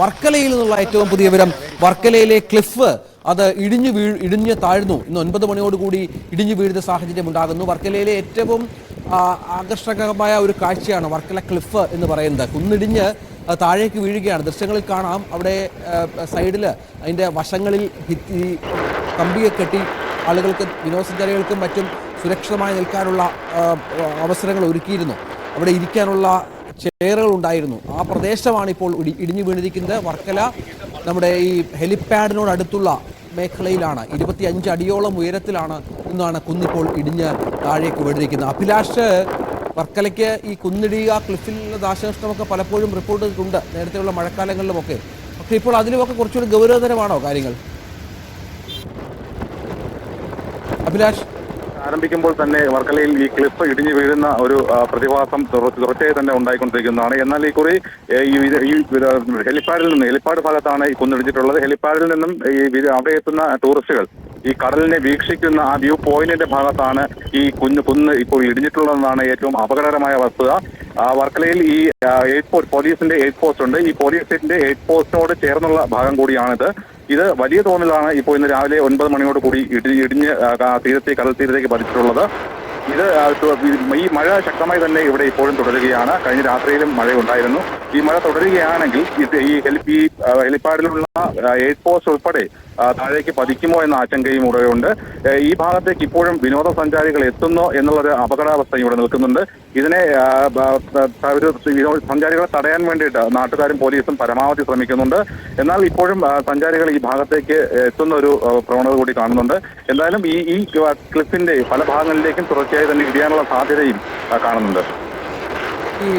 വർക്കലയിൽ നിന്നുള്ള ഏറ്റവും പുതിയ വിവരം, വർക്കലയിലെ ക്ലിഫ് അത് ഇടിഞ്ഞ് താഴ്ന്നു. ഇന്ന് 9 മണിയോടുകൂടി ഇടിഞ്ഞു വീഴുന്ന സാഹചര്യം ഉണ്ടാകുന്നു. വർക്കലയിലെ ഏറ്റവും ആകർഷകമായ ഒരു കാഴ്ചയാണ് വർക്കല ക്ലിഫ് എന്ന് പറയുന്നത്. കുന്നിടിഞ്ഞ് താഴേക്ക് വീഴുകയാണ്. ദൃശ്യങ്ങളിൽ കാണാം, അവിടെ സൈഡിൽ അതിൻ്റെ വശങ്ങളിൽ ഈ കമ്പിയെ കെട്ടി ആളുകൾക്ക്, വിനോദസഞ്ചാരികൾക്കും മറ്റും സുരക്ഷിതമായി നിൽക്കാനുള്ള അവസരങ്ങൾ ഒരുക്കിയിരുന്നു. അവിടെ ഇരിക്കാനുള്ള ചെയറുകൾ ഉണ്ടായിരുന്നു. ആ പ്രദേശമാണ് ഇപ്പോൾ ഇടിഞ്ഞു വീണിരിക്കുന്നത്. വർക്കല നമ്മുടെ ഈ ഹെലിപ്പാഡിനോട് അടുത്തുള്ള മേഖലയിലാണ്. 25 അടിയോളം ഉയരത്തിലാണ് എന്നാണ് കുന്നിപ്പോൾ ഇടിഞ്ഞ് താഴേക്ക് വീണിരിക്കുന്നത്. അഭിലാഷ്, വർക്കലയ്ക്ക് ഈ കുന്നിടിയുക, ക്ലിഫിലുള്ള നാശനഷ്ടമൊക്കെ പലപ്പോഴും റിപ്പോർട്ട് ചെയ്തിട്ടുണ്ട് നേരത്തെയുള്ള മഴക്കാലങ്ങളിലുമൊക്കെ. പക്ഷേ ഇപ്പോൾ അതിലുമൊക്കെ കുറച്ചുകൂടി ഗൗരവതരമാണോ കാര്യങ്ങൾ? അഭിലാഷ്, ആരംഭിക്കുമ്പോൾ തന്നെ വർക്കലയിൽ ഈ ക്ലിഫ് ഇടിഞ്ഞു വീഴുന്ന ഒരു പ്രതിഭാസം തുടർച്ചയായി തന്നെ ഉണ്ടായിക്കൊണ്ടിരിക്കുന്നതാണ്. എന്നാൽ ഈ കുറി ഈ ഹെലിപ്പാഡ് ഭാഗത്താണ് ഈ കുന്നിടിച്ചിട്ടുള്ളത്. ഹെലിപ്പാഡിൽ നിന്നും ഈ അവിടെ എത്തുന്ന ടൂറിസ്റ്റുകൾ ഈ കടലിനെ വീക്ഷിക്കുന്ന ആ വ്യൂ പോയിന്റിന്റെ ഭാഗത്താണ് ഈ കുന്ന് ഇപ്പോൾ ഇടിഞ്ഞിട്ടുള്ളതെന്നാണ് ഏറ്റവും അപകടകരമായ വസ്തുത. വർക്കലയിൽ ഈ എയ്ഡ് പോലീസിന്റെ എയ്ഡ് പോസ്റ്റ് ഉണ്ട്. ഈ പോലീസിന്റെ എയ്ഡ് പോസ്റ്റിനോട് ചേർന്നുള്ള ഭാഗം കൂടിയാണിത്. ഇത് വലിയ തോതിലാണ് ഇപ്പോൾ ഇന്ന് രാവിലെ 9 മണിയോട് കൂടി ഇടിഞ്ഞ് കടൽ തീരത്തേക്ക് പതിച്ചിട്ടുള്ളത്. ഇത് ഈ മഴ ശക്തമായി തന്നെ ഇവിടെ ഇപ്പോഴും തുടരുകയാണ്. കഴിഞ്ഞ രാത്രിയിലും മഴയുണ്ടായിരുന്നു. ഈ മഴ തുടരുകയാണെങ്കിൽ ഈ ഹെലിപ്പാഡിലുള്ള എയ്ഡ് പോസ്റ്റ് ഉൾപ്പെടെ താഴേക്ക് പതിക്കുമോ എന്ന ആശങ്കയും ഇവിടെയുണ്ട്. ഈ ഭാഗത്തേക്ക് ഇപ്പോഴും വിനോദസഞ്ചാരികൾ എത്തുന്നോ എന്നുള്ളൊരു അപകടാവസ്ഥ ഇവിടെ നിൽക്കുന്നുണ്ട്. ഇതിനെ സഞ്ചാരികളെ തടയാൻ വേണ്ടിയിട്ട് നാട്ടുകാരും പോലീസും പരമാവധി ശ്രമിക്കുന്നുണ്ട്. എന്നാൽ ഇപ്പോഴും സഞ്ചാരികൾ ഈ ഭാഗത്തേക്ക് എത്തുന്ന ഒരു പ്രവണത കൂടി കാണുന്നുണ്ട്. എന്തായാലും ഈ ക്ലിഫിന്റെ പല ഭാഗങ്ങളിലേക്കും തുടർച്ചയായി തന്നെ ഇടിയാനുള്ള സാധ്യതയും കാണുന്നുണ്ട്. ഈ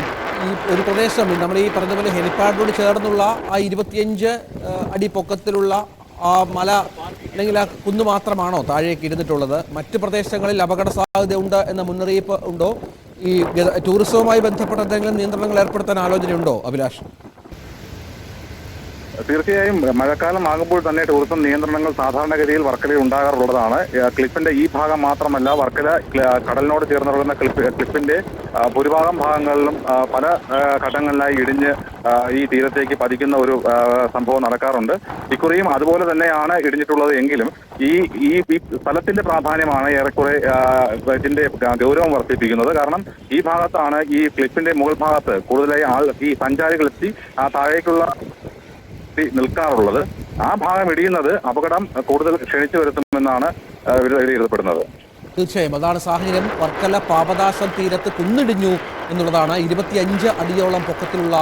ഒരു പ്രദേശം നമ്മൾ ഈ പറഞ്ഞ പോലെ ഹെലിപ്പാഡിനോട് ചേർന്നുള്ള ആ 25 അടി പൊക്കത്തിലുള്ള ആ മല അല്ലെങ്കിൽ ആ കുന്ന് മാത്രമാണോ താഴേക്ക് ഇരുന്നിട്ടുള്ളത്? മറ്റ് പ്രദേശങ്ങളിൽ അപകട സാധ്യത ഉണ്ട് എന്ന മുന്നറിയിപ്പ് ഉണ്ടോ? ഈ ടൂറിസവുമായി ബന്ധപ്പെട്ട എന്തെങ്കിലും നിയന്ത്രണങ്ങൾ ഏർപ്പെടുത്താൻ ആലോചനയുണ്ടോ അഭിലാഷ്? തീർച്ചയായും മഴക്കാലം ആകുമ്പോൾ തന്നെ ടൂറിസം നിയന്ത്രണങ്ങൾ സാധാരണഗതിയിൽ വർക്കലയിൽ ഉണ്ടാകാറുള്ളതാണ്. ക്ലിഫിന്റെ ഈ ഭാഗം മാത്രമല്ല, വർക്കല കടലിനോട് ചേർന്നിറങ്ങുന്ന ക്ലിഫിന്റെ ഭൂരിഭാഗം ഭാഗങ്ങളിലും പല ഘട്ടങ്ങളിലായി ഇടിഞ്ഞ് ഈ തീരത്തേക്ക് പതിക്കുന്ന ഒരു സംഭവം നടക്കാറുണ്ട്. ഇക്കുറിയും അതുപോലെ തന്നെയാണ് ഇടിഞ്ഞിട്ടുള്ളത്. എങ്കിലും ഈ സ്ഥലത്തിന്റെ പ്രാധാന്യമാണ് ഏറെക്കുറെ ഇതിന്റെ ഗൗരവം വർദ്ധിപ്പിക്കുന്നത്. കാരണം ഈ ഭാഗത്താണ്, ഈ ക്ലിഫിന്റെ മുകൾ ഭാഗത്ത് കൂടുതലായി ഈ സഞ്ചാരികൾ എത്തി താഴേക്കുള്ള നിൽക്കാറുള്ളത്. ആ ഭാഗം ഇടിയുന്നത് അപകടം കൂടുതൽ ക്ഷണിച്ചു വരുത്തുമെന്നാണ് വിലയിരുത്തപ്പെടുന്നത്. തീർച്ചയായും അതാണ് സാഹചര്യം. വർക്കല പാപദാസം തീരത്ത് കുന്നിടിഞ്ഞു എന്നുള്ളതാണ്. 25 അടിയോളം പൊക്കത്തിലുള്ള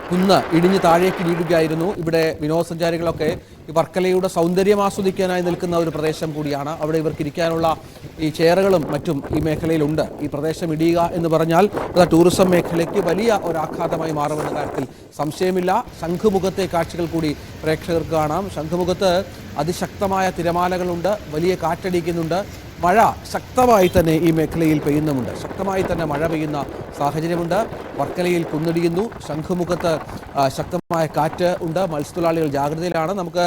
കുന്ന് ഇടിഞ്ഞ് താഴേക്ക് വീഴുകയായിരുന്നു. ഇവിടെ വിനോദസഞ്ചാരികളൊക്കെ ഈ വർക്കലയുടെ സൗന്ദര്യം ആസ്വദിക്കാനായി നിൽക്കുന്ന ഒരു പ്രദേശം കൂടിയാണ്. അവിടെ ഇവർക്ക് ഇരിക്കാനുള്ള ഈ ചെയറുകളും മറ്റും ഈ മേഖലയിലുണ്ട്. ഈ പ്രദേശം ഇടിയുക എന്ന് പറഞ്ഞാൽ ടൂറിസം മേഖലയ്ക്ക് വലിയ ഒരാഘാതമായി മാറുമെന്ന കാര്യത്തിൽ സംശയമില്ല. ശംഖുമുഖത്തെ കാഴ്ചകൾ കൂടി പ്രേക്ഷകർക്ക് കാണാം. ശംഖുമുഖത്ത് അതിശക്തമായ തിരമാലകളുണ്ട്, വലിയ കാറ്റടിക്കുന്നുണ്ട്. മഴ ശക്തമായി തന്നെ ഈ മേഖലയിൽ പെയ്യുന്നുമുണ്ട്. ശക്തമായി തന്നെ മഴ പെയ്യുന്ന സാഹചര്യമുണ്ട്. വർക്കലയിൽ കുന്നിടിയുന്നു. ശംഖുമുഖത്ത് ശക്തമായ കാറ്റ് ഉണ്ട്. മത്സ്യത്തൊഴിലാളികൾ ജാഗ്രതയിലാണ്. നമുക്ക്